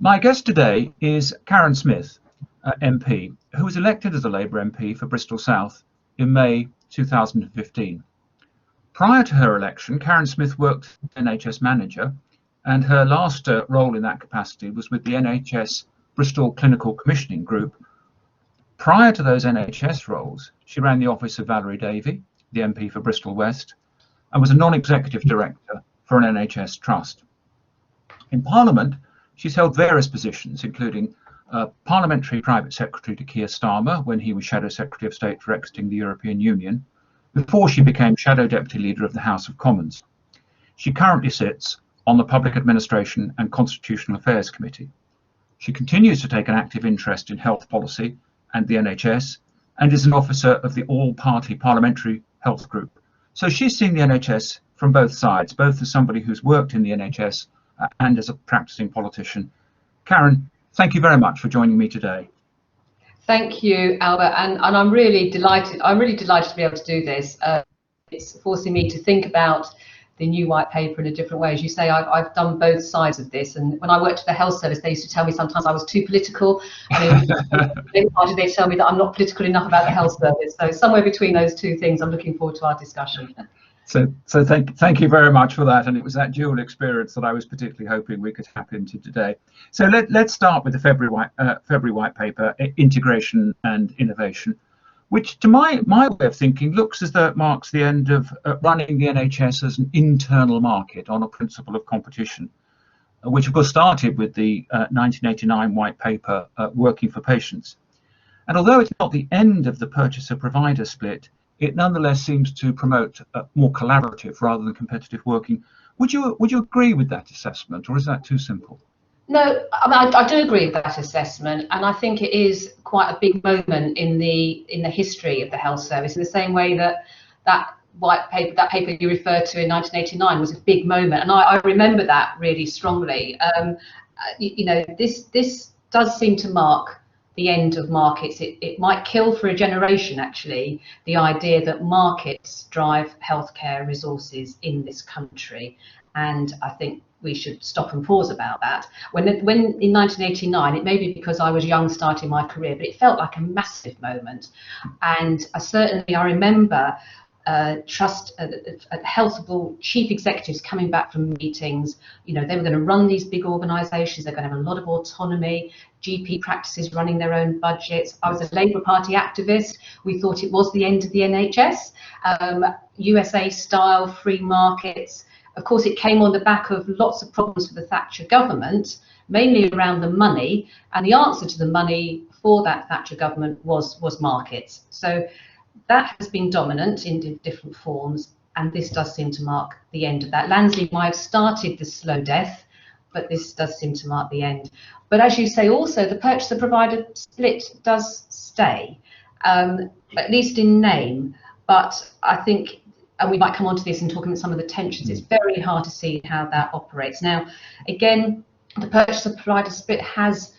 My guest today is Karin Smyth MP, who was elected as a Labour MP for Bristol South in May 2015. Prior to her election, Karin Smyth worked as NHS manager, and her last role in that capacity was with the NHS Bristol Clinical Commissioning Group. Prior to those NHS roles, she ran the office of Valerie Davey, the MP for Bristol West, and was a non-executive director for an NHS trust. In Parliament, she's held various positions, including Parliamentary Private Secretary to Keir Starmer when he was Shadow Secretary of State for exiting the European Union, before she became Shadow Deputy Leader of the House of Commons. She currently sits on the Public Administration and Constitutional Affairs Committee. She continues to take an active interest in health policy and the NHS, and is an officer of the All-Party Parliamentary Health Group. So she's seen the NHS from both sides, both as somebody who's worked in the NHS and as a practicing politician. Karin, thank you very much for joining me today. Thank you, Albert, and I'm really delighted. I'm really delighted to be able to do this. It's forcing me to think about the new white paper in a different way. As you say, I've done both sides of this, and when I worked at the health service, they used to tell me sometimes I was too political, and they tell me that I'm not political enough about the health service. So somewhere between those two things, I'm looking forward to our discussion. So thank you very much for that, and it was that dual experience that I was particularly hoping we could tap into today. So let's start with the February white paper, integration and innovation, which to my way of thinking looks as though it marks the end of running the NHS as an internal market on a principle of competition, which of course started with the 1989 white paper, Working for Patients. And although it's not the end of the purchaser-provider split, it nonetheless seems to promote more collaborative rather than competitive working. Would you agree with that assessment, or is that too simple? No, I do agree with that assessment, and I think it is quite a big moment in the history of the health service. In the same way that white paper, that paper you referred to in 1989, was a big moment, and I remember that really strongly. You know, this does seem to mark the end of markets. It might kill for a generation, actually, the idea that markets drive healthcare resources in this country, and I think we should stop and pause about that. When in 1989, it may be because I was young starting my career, but it felt like a massive moment. And I remember health board chief executives coming back from meetings. You know, they were going to run these big organisations, they're going to have a lot of autonomy, GP practices running their own budgets. I was a Labour Party activist. We thought it was the end of the NHS, USA style free markets. Of course, it came on the back of lots of problems for the Thatcher government, mainly around the money, and the answer to the money for that Thatcher government was markets. So that has been dominant in different forms, and this does seem to mark the end of that. Lansley might have started the slow death, but this does seem to mark the end. But as you say, also the purchaser-provider split does stay, at least in name. But I think, and we might come on to this in talking about some of the tensions, it's very hard to see how that operates. Now, again, the purchaser-provider split has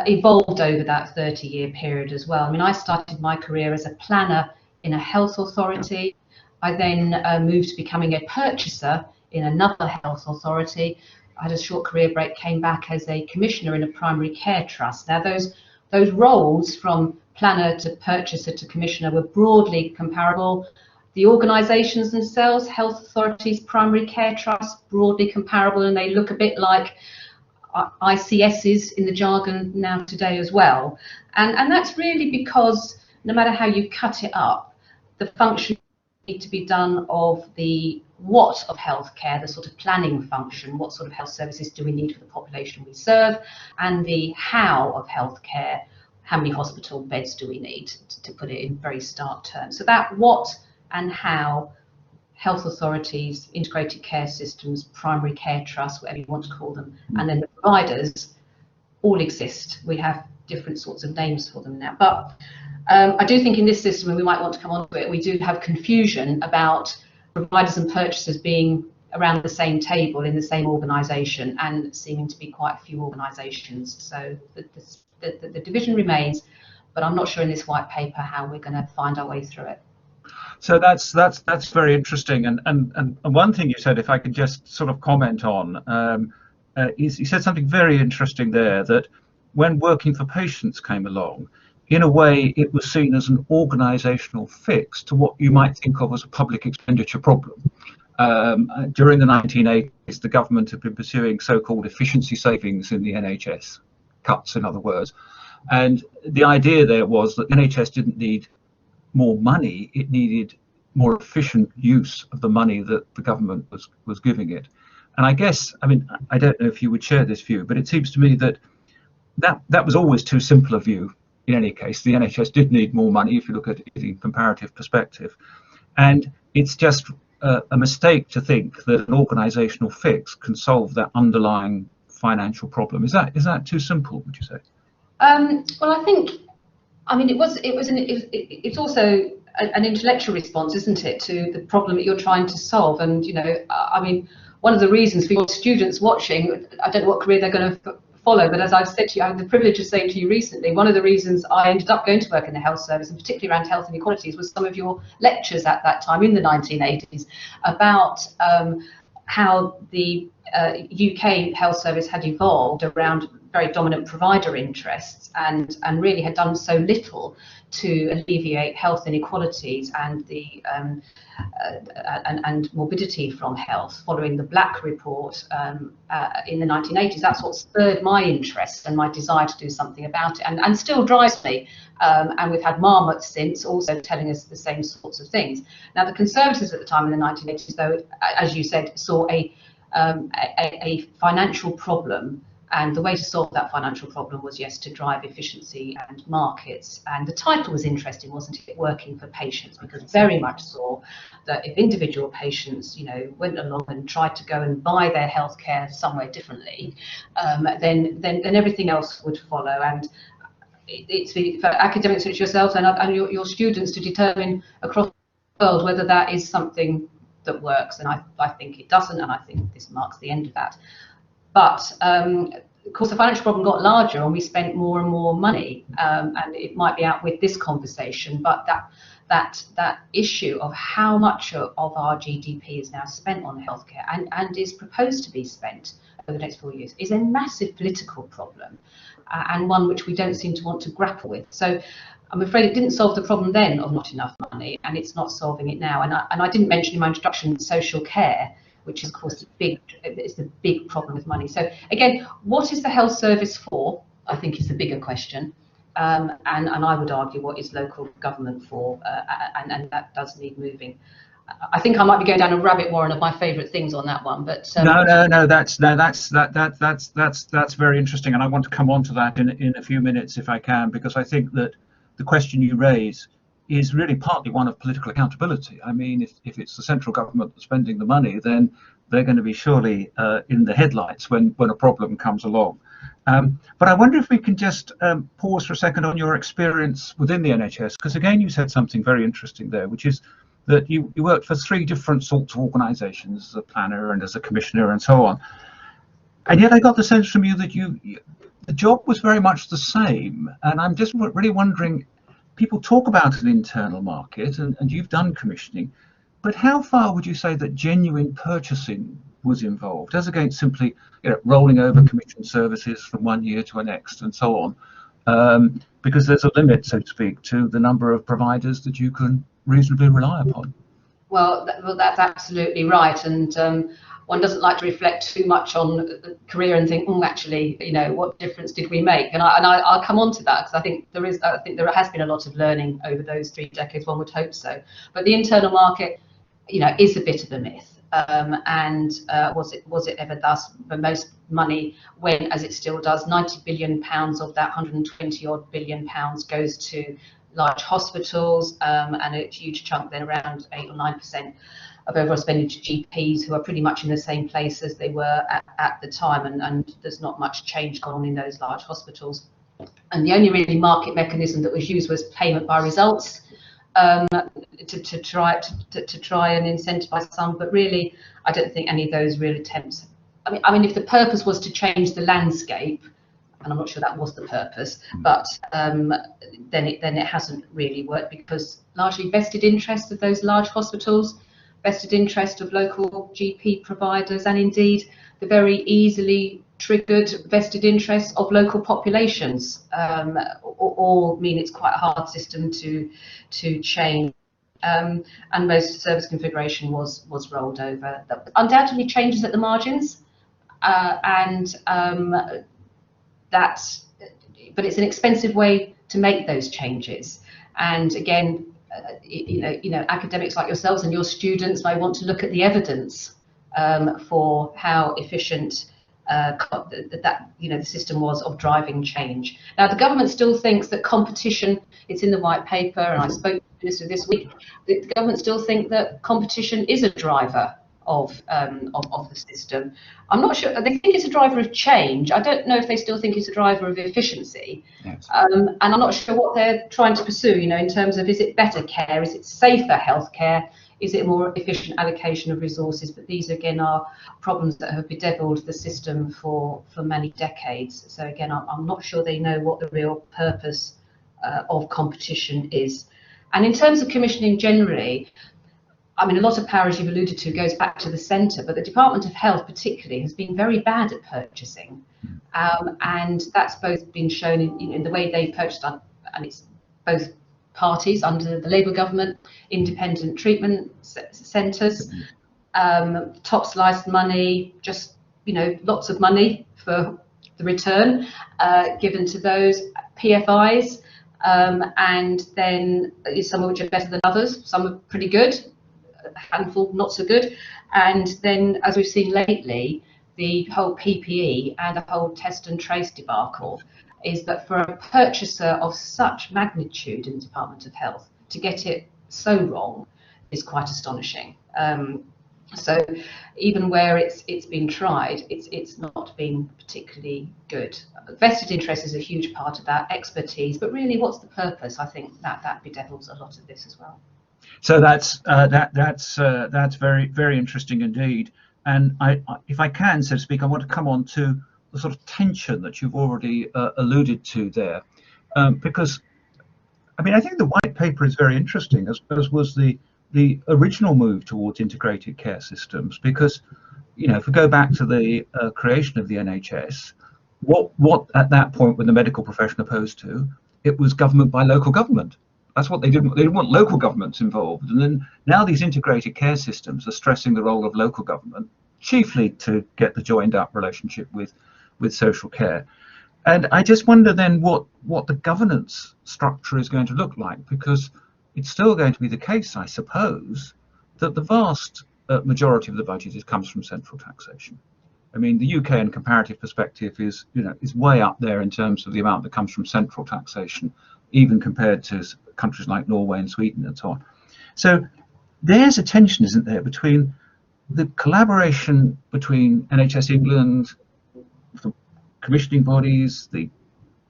evolved over that 30-year period as well. I mean, I started my career as a planner in a health authority. I then moved to becoming a purchaser in another health authority. I had a short career break, came back as a commissioner in a primary care trust. Now, those roles from planner to purchaser to commissioner were broadly comparable. The organisations themselves, health authorities, primary care trusts, broadly comparable, and they look a bit like ICSs in the jargon now today as well. And that's really because no matter how you cut it up, the function need to be done of the what of healthcare, the sort of planning function, what sort of health services do we need for the population we serve, and the how of healthcare, how many hospital beds do we need, to put it in very stark terms. So that what and how health authorities, integrated care systems, primary care trusts, whatever you want to call them, and then the providers all exist. We have different sorts of names for them now. But I do think in this system, and we might want to come on to it, we do have confusion about providers and purchasers being around the same table in the same organisation, and seeming to be quite a few organisations. So the division remains, but I'm not sure in this white paper how we're going to find our way through it. So that's very interesting. And one thing you said, if I could just sort of comment on, is he said something very interesting there, that when working for patients came along, in a way it was seen as an organisational fix to what you might think of as a public expenditure problem. During the 1980s, the government had been pursuing so-called efficiency savings in the NHS, cuts in other words, and the idea there was that the NHS didn't need more money, it needed more efficient use of the money that the government was giving it. And I guess, I mean, I don't know if you would share this view, but it seems to me that that was always too simple a view. In any case, the NHS did need more money if you look at it in comparative perspective. And it's just a mistake to think that an organisational fix can solve that underlying financial problem. Is that too simple, would you say? Well, I think, I mean, it's also an intellectual response, isn't it, to the problem that you're trying to solve? And I mean, one of the reasons for your students watching, I don't know what career they're going to follow, but as I've said to you, I had the privilege of saying to you recently, one of the reasons I ended up going to work in the health service, and particularly around health inequalities, was some of your lectures at that time in the 1980s about how the UK health service had evolved around very dominant provider interests and really had done so little to alleviate health inequalities and the and morbidity from health following the Black Report in the 1980s. That's what spurred my interest and my desire to do something about it, and still drives me. And we've had Marmot since also telling us the same sorts of things. Now, the Conservatives at the time in the 1980s, though, as you said, saw a financial problem. And the way to solve that financial problem was, yes, to drive efficiency and markets. And the title was interesting, wasn't it? Working for patients, because very much saw that if individual patients, went along and tried to go and buy their healthcare somewhere differently, then everything else would follow. And it's for academics such as yourselves and your students to determine across the world whether that is something that works. And I think it doesn't, and I think this marks the end of that. But of course, the financial problem got larger, and we spent more and more money. And it might be out with this conversation, but that issue of how much of our GDP is now spent on healthcare and is proposed to be spent over the next 4 years is a massive political problem, and one which we don't seem to want to grapple with. So I'm afraid it didn't solve the problem then of not enough money, and it's not solving it now. And I didn't mention in my introduction social care, which is, of course, the big problem with money. So again, what is the health service for, I think, is the bigger question. And I would argue, what is local government for? And that does need moving. I think I might be going down a rabbit warren of my favourite things on that one, but no, that's very interesting, and I want to come on to that in a few minutes if I can, because I think that the question you raise is really partly one of political accountability. I mean, if it's the central government that's spending the money, then they're going to be surely in the headlights when a problem comes along. But I wonder if we can just pause for a second on your experience within the NHS, because again, you said something very interesting there, which is that you worked for 3 different sorts of organisations, as a planner and as a commissioner and so on. And yet I got the sense from you that the job was very much the same. And I'm just really wondering, people talk about an internal market, and you've done commissioning, but how far would you say that genuine purchasing was involved, as against simply rolling over commissioned services from one year to the next and so on? Because there's a limit, so to speak, to the number of providers that you can reasonably rely upon. Well, that's absolutely right. And one doesn't like to reflect too much on the career and think, actually, what difference did we make? And I'll come on to that, because I think there has been a lot of learning over those 3 decades. One would hope so. But the internal market, is a bit of a myth. And was it ever thus? The most money, when, as it still does, £90 billion of that 120 odd billion pounds goes to large hospitals, and a huge chunk, then around 8 or 9% of overall spending to GPs, who are pretty much in the same place as they were at the time, and there's not much change gone on in those large hospitals. And the only really market mechanism that was used was payment by results, to try and incentivise some, but really I don't think any of those real attempts. I mean, if the purpose was to change the landscape, and I'm not sure that was the purpose, but then it hasn't really worked, because largely vested interests of those large hospitals vested interest of local GP providers, and indeed the very easily triggered vested interests of local populations, all mean it's quite a hard system to change. And most service configuration was rolled over. Undoubtedly changes at the margins, and that's, but it's an expensive way to make those changes. And again, academics like yourselves and your students may want to look at the evidence for how efficient the system was of driving change. Now, the government still thinks that competition, it's in the white paper, and I spoke to the minister this week, the government still think that competition is a driver of the system. I'm not sure, they think it's a driver of change. I don't know if they still think it's a driver of efficiency. Yes. And I'm not sure what they're trying to pursue, in terms of, is it better care, is it safer healthcare, is it a more efficient allocation of resources? But these again are problems that have bedeviled the system for many decades. So again, I'm not sure they know what the real purpose of competition is. And in terms of commissioning generally, I mean, a lot of power, as you've alluded to, goes back to the centre, but the Department of Health particularly has been very bad at purchasing. And that's both been shown in the way they purchased, and it's both parties under the Labour government, independent treatment centres, top sliced money, just, lots of money for the return given to those PFIs, and then some of which are better than others, some are pretty good, a handful not so good. And then, as we've seen lately, the whole PPE and the whole test and trace debacle is that for a purchaser of such magnitude in the Department of Health to get it so wrong is quite astonishing. So even where it's been tried, it's not been particularly good. Vested interest is a huge part of that, expertise, but really, what's the purpose? I think that bedevils a lot of this as well. So that's very, very interesting indeed. And if I can, so to speak, I want to come on to the sort of tension that you've already alluded to there, because I mean, I think the white paper is very interesting, as was the original move towards integrated care systems, because if we go back to the creation of the NHS, what at that point were the medical profession opposed to? It was government by local government. That's what they didn't. They didn't want local governments involved. And then now these integrated care systems are stressing the role of local government, chiefly to get the joined up relationship with social care. And I just wonder then what the governance structure is going to look like, because it's still going to be the case, I suppose, that the vast majority of the budget comes from central taxation. I mean, the UK in comparative perspective is way up there in terms of the amount that comes from central taxation, even compared to countries like Norway and Sweden and so on. So there's a tension, isn't there, between the collaboration between NHS England, the commissioning bodies, the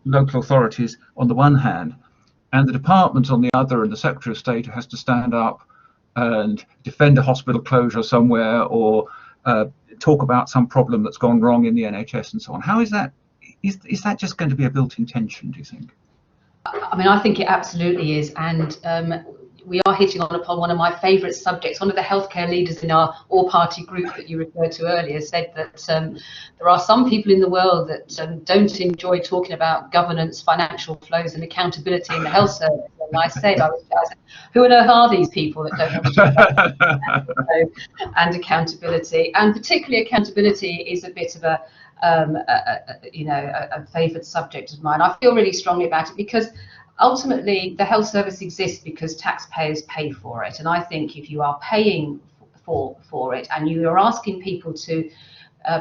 local authorities on the one hand, and the department on the other, and the Secretary of State who has to stand up and defend a hospital closure somewhere, or talk about some problem that's gone wrong in the NHS and so on. How is that? Is that just going to be a built-in tension, do you think? I mean, I think it absolutely is, and we are hitting upon one of my favourite subjects. One of the healthcare leaders in our all-party group that you referred to earlier said that there are some people in the world that don't enjoy talking about governance, financial flows and accountability in the health service. And I said, who on earth are these people that don't want to talk about and accountability? And particularly accountability is a bit of a favoured subject of mine. I feel really strongly about it because ultimately the health service exists because taxpayers pay for it, and I think if you are paying for it and you are asking people to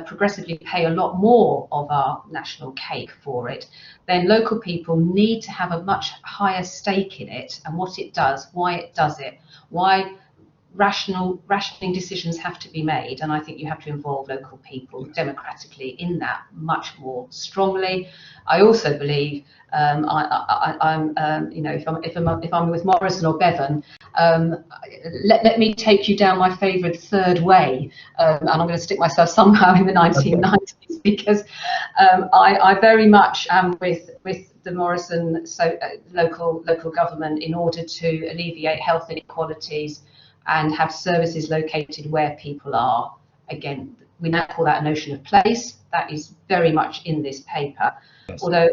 progressively pay a lot more of our national cake for it, then local people need to have a much higher stake in it and what it does, why it does it, why rationing decisions have to be made, and I think you have to involve local people democratically in that much more strongly. I also believe if I'm with Morrison or Bevan, let me take you down my favourite third way, and I'm going to stick myself somehow in the 1990s because I very much am with the Morrison local government in order to alleviate health inequalities and have services located where people are. Again, we now call that a notion of place. That is very much in this paper. Yes. Although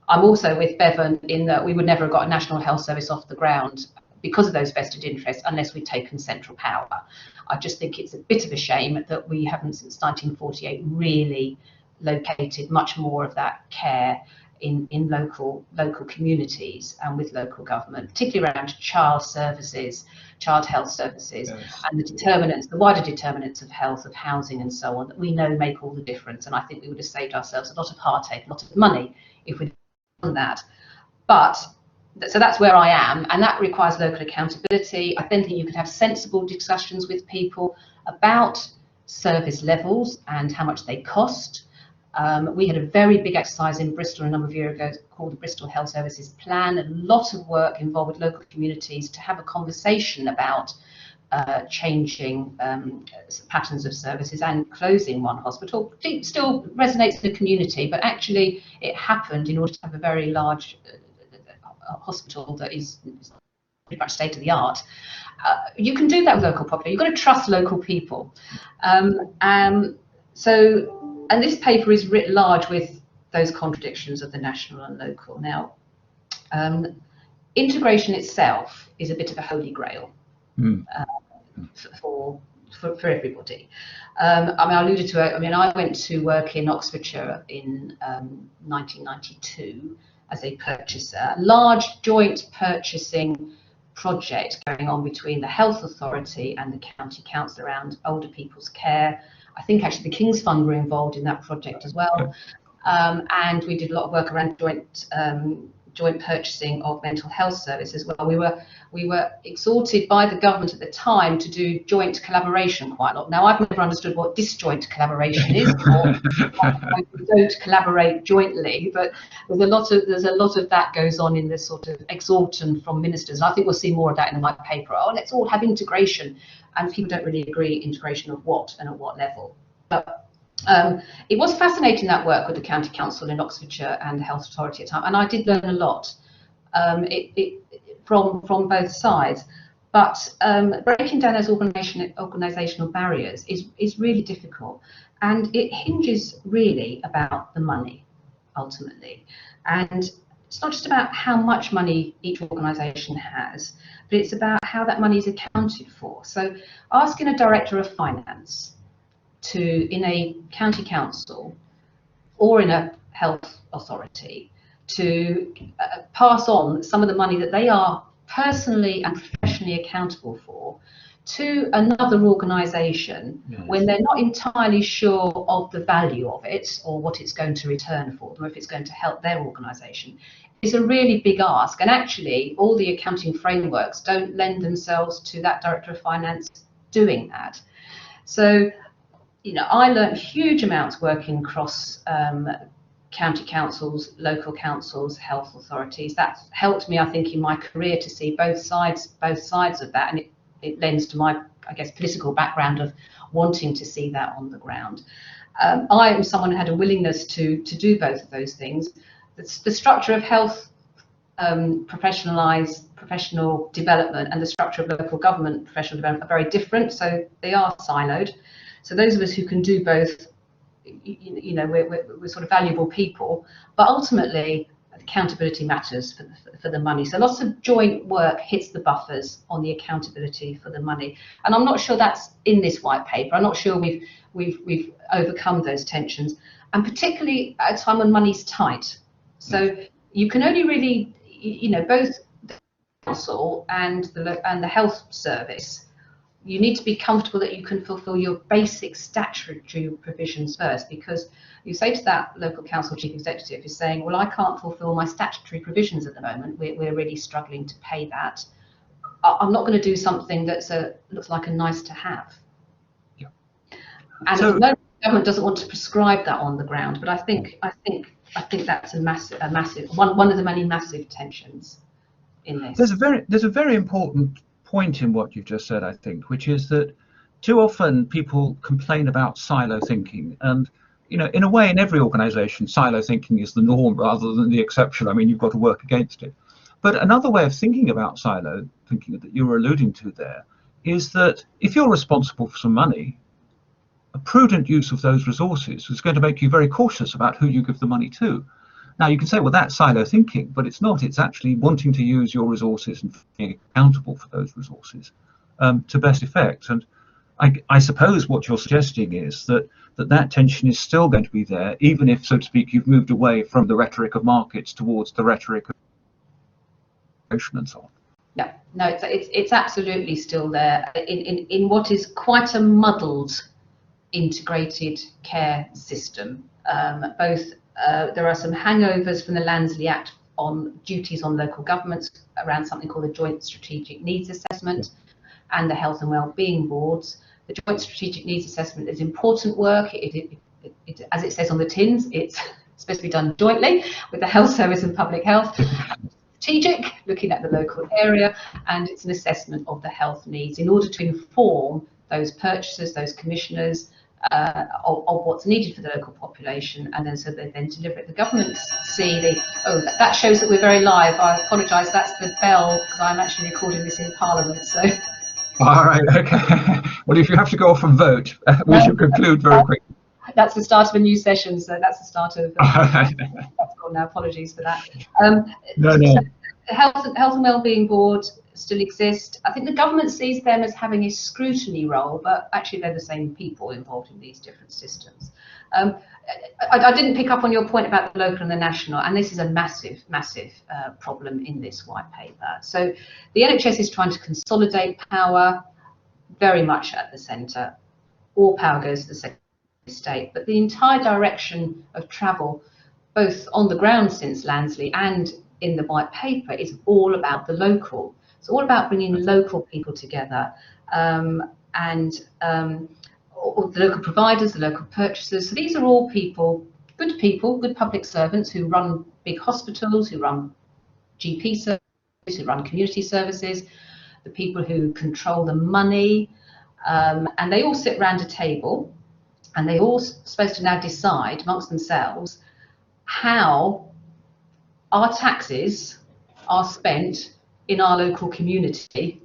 I'm also with Bevan in that we would never have got a national health service off the ground because of those vested interests unless we'd taken central power. I just think it's a bit of a shame that we haven't since 1948 really located much more of that care in local communities and with local government, particularly around child services, child health services, Yes. and the determinants, the wider determinants of health, of housing and so on, that we know make all the difference. And I think we would have saved ourselves a lot of heartache, a lot of money if we'd done that. But so that's where I am, and that requires local accountability. I then think you could have sensible discussions with people about service levels and how much they cost. We had a very big exercise in Bristol a number of years ago called the Bristol Health Services Plan. A lot of work involved with local communities to have a conversation about changing patterns of services and closing one hospital. It still resonates in the community, but actually it happened in order to have a very large hospital that is pretty much state of the art. You can do that with local property. You've got to trust local people. And this paper is writ large with those contradictions of the national and local. Now, integration itself is a bit of a holy grail for everybody. I mean, I alluded to it. I mean, I went to work in Oxfordshire in 1992 as a purchaser. A large joint purchasing project going on between the health authority and the county council around older people's care. I think actually the King's Fund were involved in that project as well. And we did a lot of work around joint purchasing of mental health services as well. We were exhorted by the government at the time to do joint collaboration quite a lot. Now, I've never understood what disjoint collaboration is, or we don't collaborate jointly, but there's a lot of that goes on in this sort of exhortation from ministers. And I think we'll see more of that in my paper. Oh, let's all have integration. And people don't really agree integration of what and at what level. But it was fascinating, that work with the County Council in Oxfordshire and the Health Authority at the time, and I did learn a lot from both sides. But breaking down those organisational barriers is really difficult, and it hinges really about the money ultimately. And it's not just about how much money each organisation has, but it's about how that money is accounted for. So asking a director of finance in a county council or in a health authority to pass on some of the money that they are personally and professionally accountable for to another organisation, yes, when they're not entirely sure of the value of it or what it's going to return for them, or if it's going to help their organisation, is a really big ask. And actually all the accounting frameworks don't lend themselves to that director of finance doing that. So, you know, I learned huge amounts working across county councils, local councils, health authorities. That's helped me, I think, in my career to see both sides of that, and it lends to my, I guess, political background of wanting to see that on the ground. I am someone who had a willingness to do both of those things. The structure of health professional development and the structure of local government professional development are very different, so they are siloed. So those of us who can do both, you know, we're sort of valuable people, but ultimately accountability matters for the money. So lots of joint work hits the buffers on the accountability for the money, and I'm not sure that's in this white paper. I'm not sure we've overcome those tensions, and particularly at a time when money's tight. So you can only really, you know, both the council and the health service, you need to be comfortable that you can fulfil your basic statutory provisions first, because you say to that local council chief executive who's saying, well, I can't fulfil my statutory provisions at the moment, we're really struggling to pay that. I'm not going to do something that looks like a nice to have. Yeah. And so, the government doesn't want to prescribe that on the ground, but I think that's a massive one of the many massive tensions in this. There's a very important point in what you've just said, I think, which is that too often people complain about silo thinking, and you know, in a way, in every organisation, silo thinking is the norm rather than the exception. I mean, you've got to work against it. But another way of thinking about silo thinking that you were alluding to there is that if you're responsible for some money, a prudent use of those resources is going to make you very cautious about who you give the money to. Now, you can say, well, that's silo thinking, but it's not. It's actually wanting to use your resources and being accountable for those resources to best effect. And I suppose what you're suggesting is that tension is still going to be there, even if, so to speak, you've moved away from the rhetoric of markets towards the rhetoric of ocean and so on. Yeah, no, it's absolutely still there in what is quite a muddled integrated care system. There are some hangovers from the Lansley Act on duties on local governments around something called the Joint Strategic Needs Assessment and the Health and Wellbeing Boards. The Joint Strategic Needs Assessment is important work. As it says on the tins, it's supposed to be done jointly with the Health Service and Public Health. Strategic, looking at the local area, and it's an assessment of the health needs in order to inform those purchasers, those commissioners, of what's needed for the local population, and then so they then deliver it. The governments see that shows that we're very live. I apologise, that's the bell because I'm actually recording this in Parliament. So. All right, okay. Well, if you have to go off and vote, we should conclude very quickly. That's the start of a new session, so that's the start of. That's gone now. Apologies for that. No. So Health and Wellbeing Board still exist. I think the government sees them as having a scrutiny role, but actually they're the same people involved in these different systems. I didn't pick up on your point about the local and the national, and this is a massive problem in this white paper. So the NHS is trying to consolidate power very much at the centre. All power goes to the Secretary of State, but the entire direction of travel, both on the ground since Lansley and in the white paper, is all about the local. It's all about bringing local people together, and the local providers, the local purchasers. So these are all people, good public servants who run big hospitals, who run GP services, who run community services, the people who control the money, and they all sit around a table, and they all supposed to now decide amongst themselves how our taxes are spent in our local community,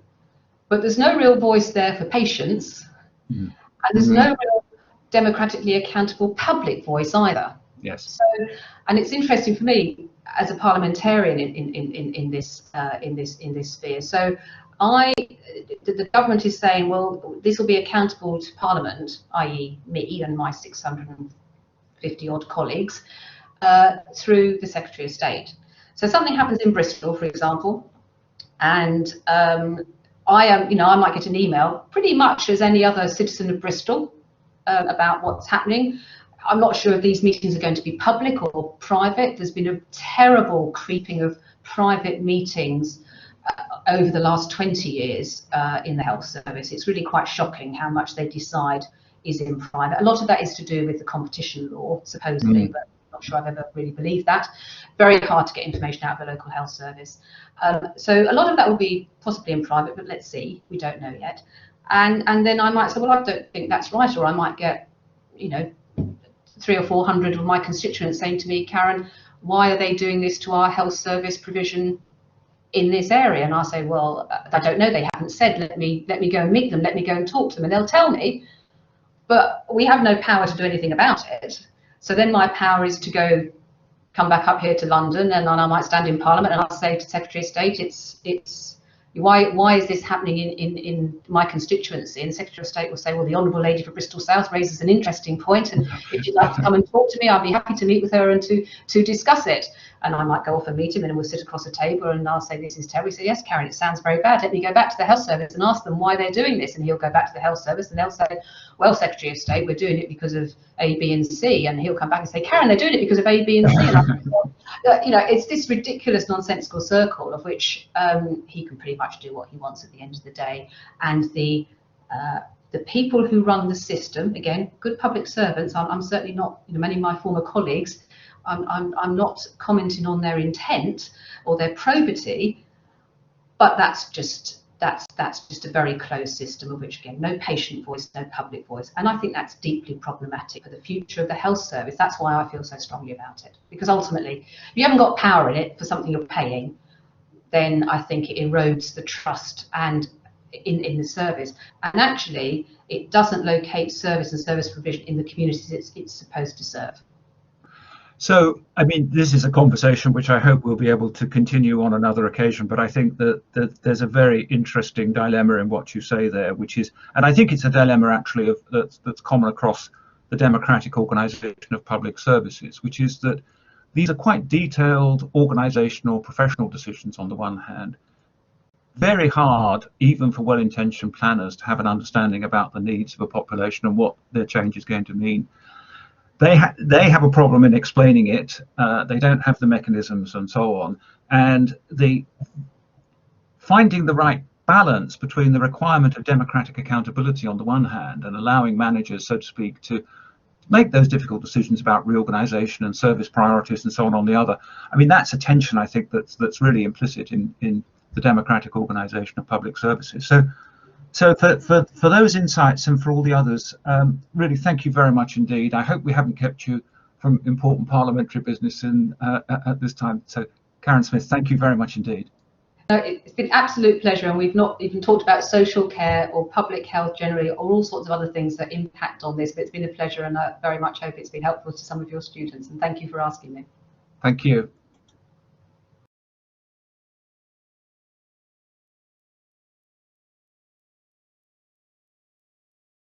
but there's no real voice there for patients, and there's no real democratically accountable public voice either. Yes. So, and it's interesting for me as a parliamentarian in this sphere. So, the government is saying, well, this will be accountable to Parliament, i.e., me and my 650 odd colleagues, through the Secretary of State. So something happens in Bristol, for example, and I might get an email, pretty much as any other citizen of Bristol, about what's happening. I'm not sure if these meetings are going to be public or private. There's been a terrible creeping of private meetings over the last 20 years in the health service. It's really quite shocking how much they decide is in private. A lot of that is to do with the competition law, supposedly, but I'm not sure I've ever really believed that. Very hard to get information out of the local health service. So a lot of that will be possibly in private, but let's see, we don't know yet. And then I might say, well, I don't think that's right, or I might get, 300 or 400 of my constituents saying to me, Karen, why are they doing this to our health service provision in this area? And I'll say, well, I don't know, they haven't said, let me go and meet them, let me go and talk to them, and they'll tell me, but we have no power to do anything about it. So then my power is to come back up here to London, and then I might stand in Parliament and I'll say to Secretary of State, it's why is this happening in my constituency? And the Secretary of State will say, well, the Honourable Lady for Bristol South raises an interesting point, and if you'd like to come and talk to me, I'll be happy to meet with her and to discuss it. And I might go off and meet him, and we'll sit across a table, and I'll say, this is terrible. He says, yes, Karen, it sounds very bad. Let me go back to the health service and ask them why they're doing this. And he'll go back to the health service, and they'll say, well, Secretary of State, we're doing it because of A, B, and C. And he'll come back and say, Karen, they're doing it because of A, B, and C. And it's this ridiculous, nonsensical circle of which he can pretty much do what he wants at the end of the day. And the people who run the system, again, good public servants, I'm certainly not, many of my former colleagues, I'm not commenting on their intent or their probity, but that's just a very closed system of which, again, no patient voice, no public voice. And I think that's deeply problematic for the future of the health service. That's why I feel so strongly about it. Because ultimately, if you haven't got power in it for something you're paying, then I think it erodes the trust and in the service. And actually, it doesn't locate service and service provision in the communities it's supposed to serve. So, I mean, this is a conversation which I hope we'll be able to continue on another occasion, but I think that there's a very interesting dilemma in what you say there, which is, and I think it's a dilemma actually that's common across the democratic organisation of public services, which is that these are quite detailed organisational, professional decisions on the one hand, very hard, even for well-intentioned planners, to have an understanding about the needs of a population and what their change is going to mean. They have a problem in explaining it. They don't have the mechanisms and so on. And finding the right balance between the requirement of democratic accountability on the one hand and allowing managers, so to speak, to make those difficult decisions about reorganization and service priorities and so on the other. I mean, that's a tension, I think, that's really implicit in the democratic organization of public services. So for those insights and for all the others, really thank you very much indeed. I hope we haven't kept you from important parliamentary business at this time. So Karin Smyth, thank you very much indeed. It's been an absolute pleasure, and we've not even talked about social care or public health generally, or all sorts of other things that impact on this, but it's been a pleasure, and I very much hope it's been helpful to some of your students, and thank you for asking me. Thank you.